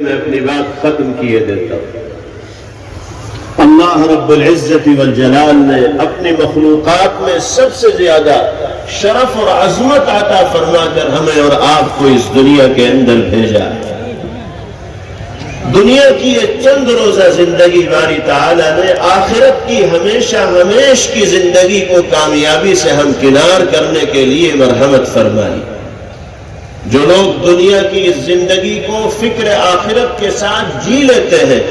میں اپنی بات ختم کیے دیتا ہوں۔ اللہ رب العزت والجلال نے اپنی مخلوقات میں سب سے زیادہ شرف اور عظمت عطا فرما کر ہمیں اور آپ کو اس دنیا کے اندر بھیجا۔ دنیا کی یہ چند روزہ زندگی باری تعالی نے آخرت کی ہمیشہ ہمیش کی زندگی کو کامیابی سے ہمکنار کرنے کے لیے مرحمت فرمائی۔ جو لوگ دنیا کی اس زندگی کو فکر آخرت کے ساتھ جی لیتے ہیں،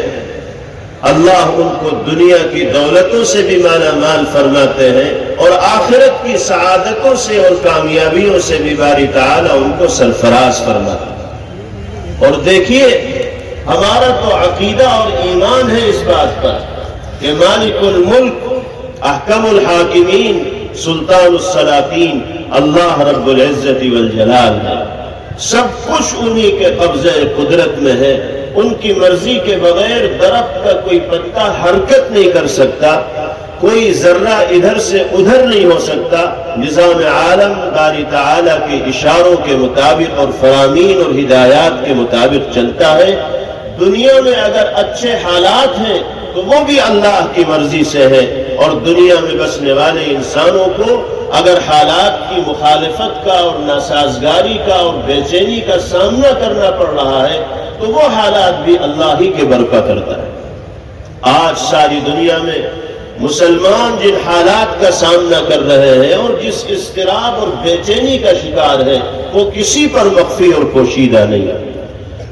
اللہ ان کو دنیا کی دولتوں سے بھی مالا مال فرماتے ہیں اور آخرت کی سعادتوں سے اور کامیابیوں سے بھی باری تعالی ان کو سرفراز فرماتے ہیں۔ اور دیکھیے، ہمارا تو عقیدہ اور ایمان ہے اس بات پر کہ مالک الملک، احکم الحاکمین، سلطان السلاطین اللہ رب العزت والجلال ہے۔ سب کچھ انہی کے قبضے قدرت میں ہے۔ ان کی مرضی کے بغیر درخت کا کوئی پتا حرکت نہیں کر سکتا، کوئی ذرہ ادھر سے ادھر نہیں ہو سکتا۔ نظام عالم باری تعالی کے اشاروں کے مطابق اور فرامین اور ہدایات کے مطابق چلتا ہے۔ دنیا میں اگر اچھے حالات ہیں تو وہ بھی اللہ کی مرضی سے ہے، اور دنیا میں بسنے والے انسانوں کو اگر حالات کی مخالفت کا اور ناسازگاری کا اور بے چینی کا سامنا کرنا پڑ رہا ہے تو وہ حالات بھی اللہ ہی کے برپا کرتا ہے۔ آج ساری دنیا میں مسلمان جن حالات کا سامنا کر رہے ہیں اور جس اضطراب اور بے چینی کا شکار ہے، وہ کسی پر مخفی اور پوشیدہ نہیں ہے۔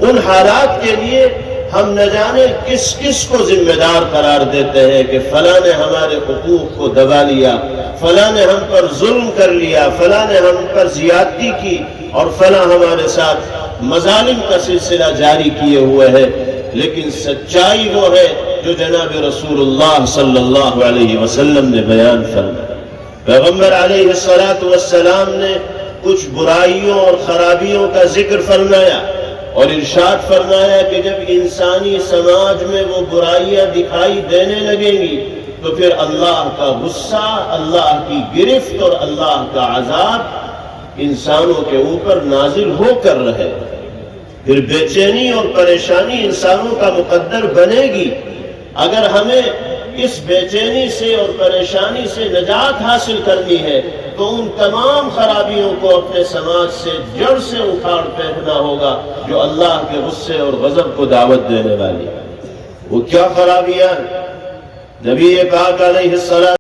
ان حالات کے لیے ہم نہ جانے کس کس کو ذمہ دار قرار دیتے ہیں کہ فلاں نے ہمارے حقوق کو دبا لیا، فلاں نے ہم پر ظلم کر لیا، فلاں نے ہم پر زیادتی کی، اور فلاں ہمارے ساتھ مظالم کا سلسلہ جاری کیے ہوئے ہے۔ لیکن سچائی وہ ہے جو جناب رسول اللہ صلی اللہ علیہ وسلم نے بیان فرمایا۔ پیغمبر علیہ السلام نے کچھ برائیوں اور خرابیوں کا ذکر فرمایا اور ارشاد فرمایا کہ جب انسانی سماج میں وہ برائیاں دکھائی دینے لگیں گی تو پھر اللہ کا غصہ، اللہ کی گرفت اور اللہ کا عذاب انسانوں کے اوپر نازل ہو کر رہے۔ پھر بے چینی اور پریشانی انسانوں کا مقدر بنے گی۔ اگر ہمیں اس بے چینی سے اور پریشانی سے نجات حاصل کرنی ہے تو ان تمام خرابیوں کو اپنے سماج سے جڑ سے اکھاڑ پھینکنا ہوگا جو اللہ کے غصے اور غضب کو دعوت دینے والی۔ وہ کیا خرابیاں؟ نبی پاک علیہ السلام